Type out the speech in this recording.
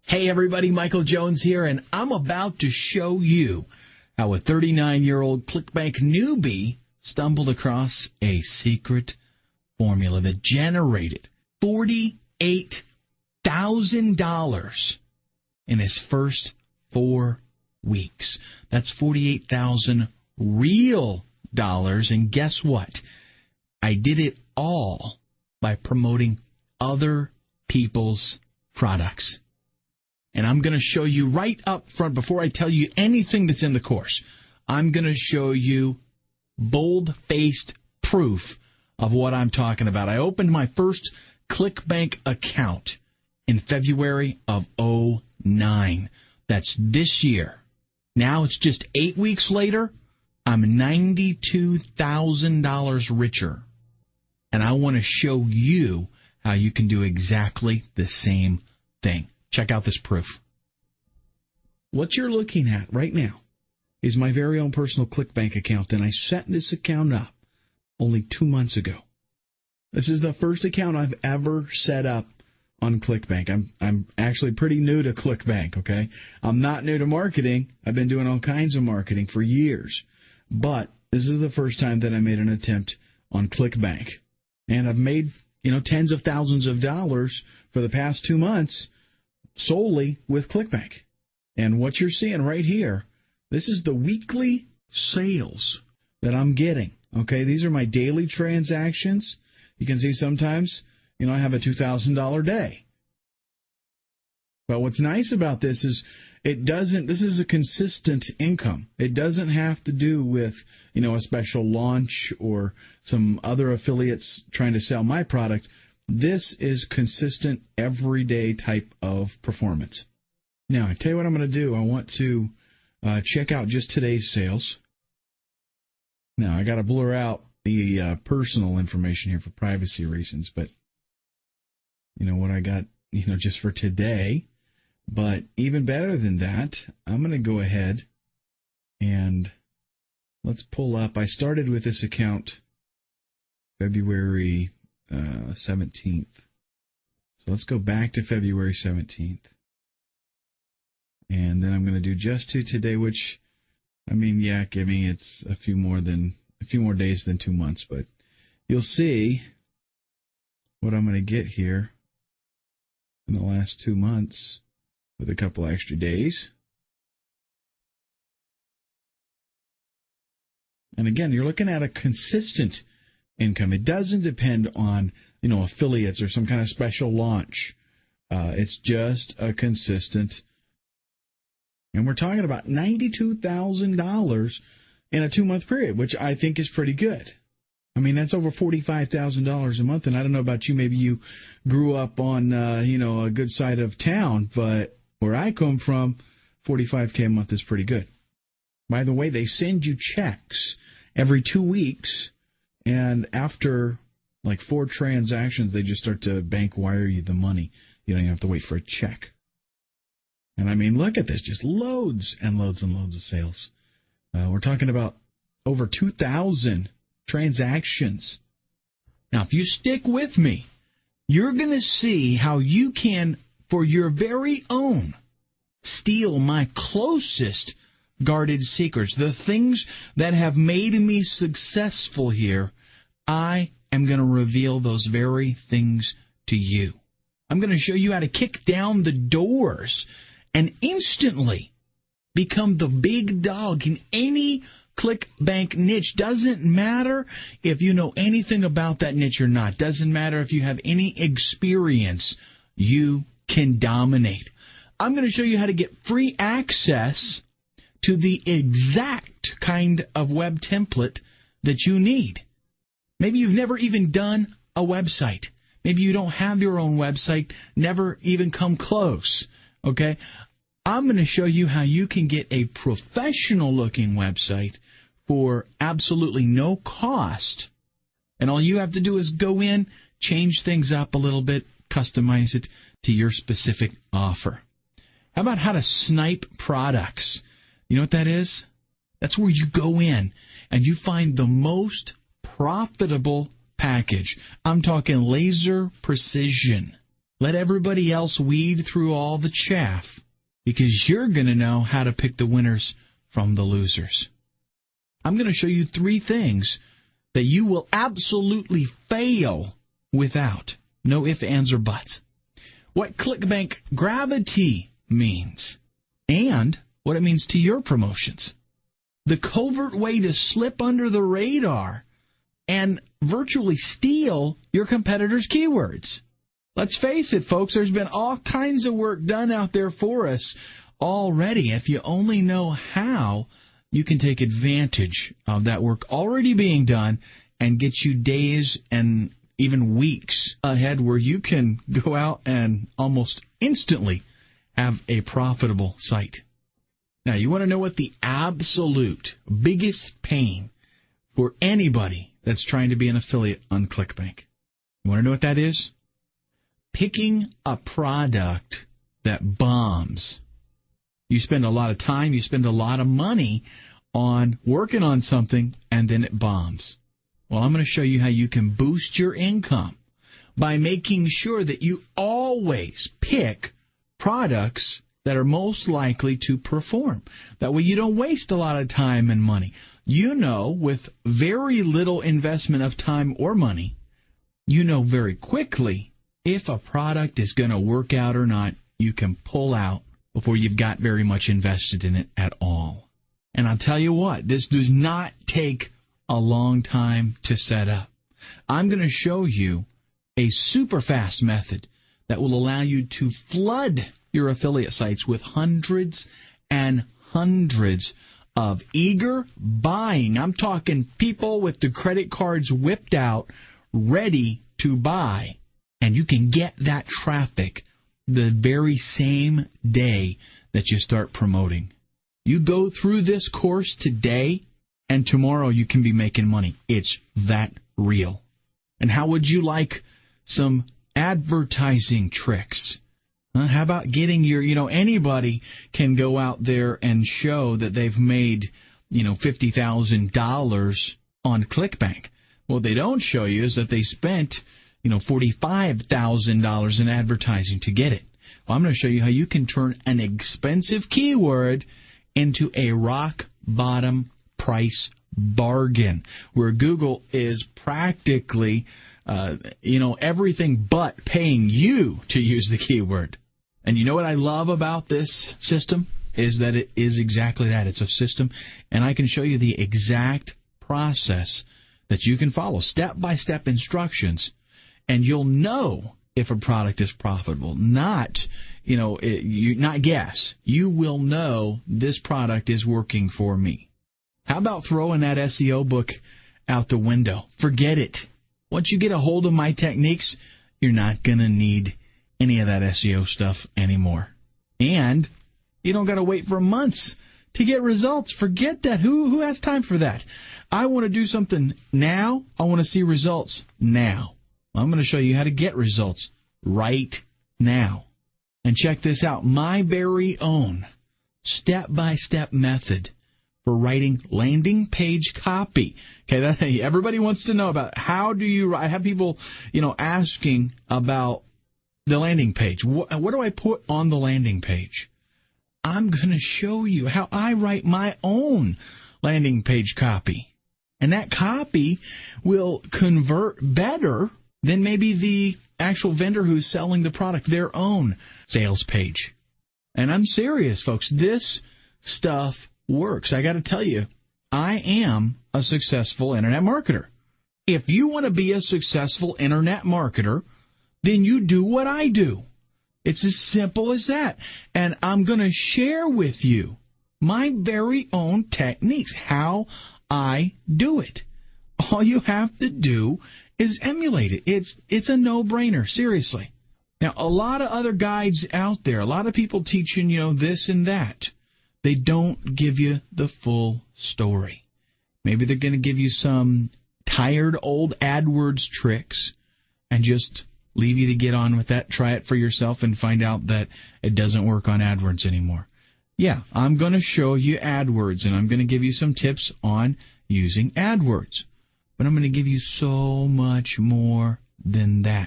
Hey everybody, Michael Jones here, and I'm about to show you how a 39-year-old Clickbank newbie stumbled across a secret formula that generated $48,000 in his first 4 weeks. That's 48,000 real dollars, and guess what? I did it all by promoting other people's products. And I'm going to show you right up front, before I tell you anything that's in the course, I'm going to show you bold-faced proof of what I'm talking about. I opened my first Clickbank account in February of 2009. That's this year. Now it's just 8 weeks later, I'm $92,000 richer. And I want to show you how you can do exactly the same thing. Check out this proof. What you're looking at right now is my very own personal Clickbank account, and I set this account up only 2 months ago. This is the first account I've ever set up on Clickbank. I'm actually pretty new to Clickbank, okay? I'm not new to marketing. I've been doing all kinds of marketing for years. But this is the first time that I made an attempt on Clickbank. And I've made, tens of thousands of dollars for the past 2 months solely with Clickbank. And what you're seeing right here, this is the weekly sales that I'm getting. Okay, these are my daily transactions. You can see sometimes, I have a $2,000 day. But what's nice about this is this is a consistent income. It doesn't have to do with, a special launch or some other affiliates trying to sell my product. This is consistent, everyday type of performance. Now, I tell you what I'm going to do. I want to check out just today's sales. Now, I got to blur out the personal information here for privacy reasons, but what I got, just for today. But even better than that, I'm going to go ahead and let's pull up. I started with this account February 17th. So let's go back to February 17th. And then I'm going to do just to today, which, giving it's a few more days than 2 months, but you'll see what I'm going to get here in the last 2 months with a couple extra days. And again, you're looking at a consistent income. It doesn't depend on, affiliates or some kind of special launch. It's just a consistent. And we're talking about $92,000 in a 2-month period, which I think is pretty good. That's over $45,000 a month. And I don't know about you, maybe you grew up on, a good side of town, but where I come from, $45K a month is pretty good. By the way, they send you checks every 2 weeks, and after like 4 transactions, they just start to bank wire you the money. You don't even have to wait for a check. And look at this, just loads and loads and loads of sales. We're talking about over 2,000 transactions. Now, if you stick with me, you're going to see how you can, for your very own, steal my closest guarded secrets, the things that have made me successful here. I am going to reveal those very things to you. I'm going to show you how to kick down the doors and instantly become the big dog in any Clickbank niche. Doesn't matter if you know anything about that niche or not. Doesn't matter if you have any experience. You can dominate. I'm going to show you how to get free access to the exact kind of web template that you need. Maybe you've never even done a website. Maybe you don't have your own website, never even come close. Okay? I'm going to show you how you can get a professional-looking website for absolutely no cost. And all you have to do is go in, change things up a little bit, customize it to your specific offer. How about how to snipe products? You know what that is? That's where you go in and you find the most profitable package. I'm talking laser precision. Let everybody else weed through all the chaff, because you're going to know how to pick the winners from the losers. I'm going to show you 3 things that you will absolutely fail without. No ifs, ands, or buts. What Clickbank gravity means, and what it means to your promotions. The covert way to slip under the radar and virtually steal your competitors' keywords. Let's face it, folks, there's been all kinds of work done out there for us already. If you only know how, you can take advantage of that work already being done and get you days and even weeks ahead where you can go out and almost instantly have a profitable site. Now, you want to know what the absolute biggest pain for anybody that's trying to be an affiliate on Clickbank? You want to know what that is? Picking a product that bombs. You spend a lot of time, you spend a lot of money on working on something, and then it bombs. Well, I'm going to show you how you can boost your income by making sure that you always pick products that are most likely to perform. That way you don't waste a lot of time and money. You know, with very little investment of time or money, you know very quickly if a product is going to work out or not. You can pull out before you've got very much invested in it at all. And I'll tell you what, this does not take a long time to set up. I'm going to show you a super fast method that will allow you to flood your affiliate sites with hundreds and hundreds of eager buying. I'm talking people with the credit cards whipped out, ready to buy. And you can get that traffic the very same day that you start promoting. You go through this course today, and tomorrow you can be making money. It's that real. And how would you like some advertising tricks? How about getting your, anybody can go out there and show that they've made, $50,000 on Clickbank. What they don't show you is that they spent, $45,000 in advertising to get it. Well, I'm going to show you how you can turn an expensive keyword into a rock-bottom price bargain, where Google is practically, everything but paying you to use the keyword. And you know what I love about this system is that it is exactly that. It's a system, and I can show you the exact process that you can follow, step-by-step instructions, and you'll know if a product is profitable. Not guess. You will know this product is working for me. How about throwing that SEO book out the window? Forget it. Once you get a hold of my techniques, you're not going to need any of that SEO stuff anymore. And you don't got to wait for months to get results. Forget that. Who has time for that? I want to do something now. I want to see results now. I'm going to show you how to get results right now. And check this out. My very own step-by-step method for writing landing page copy. Okay, everybody wants to know about how do you write. I have people, asking about the landing page. What do I put on the landing page? I'm going to show you how I write my own landing page copy. And that copy will convert better than maybe the actual vendor who's selling the product, their own sales page. And I'm serious, folks. This stuff works. I got to tell you, I am a successful internet marketer. If you want to be a successful internet marketer, then you do what I do. It's as simple as that. And I'm going to share with you my very own techniques, how I do it. All you have to do is emulate it. It's a no-brainer, seriously. Now, a lot of other guides out there, a lot of people teaching, this and that. They don't give you the full story. Maybe they're going to give you some tired old AdWords tricks and just leave you to get on with that. Try it for yourself and find out that it doesn't work on AdWords anymore. Yeah, I'm going to show you AdWords, and I'm going to give you some tips on using AdWords. But I'm going to give you so much more than that.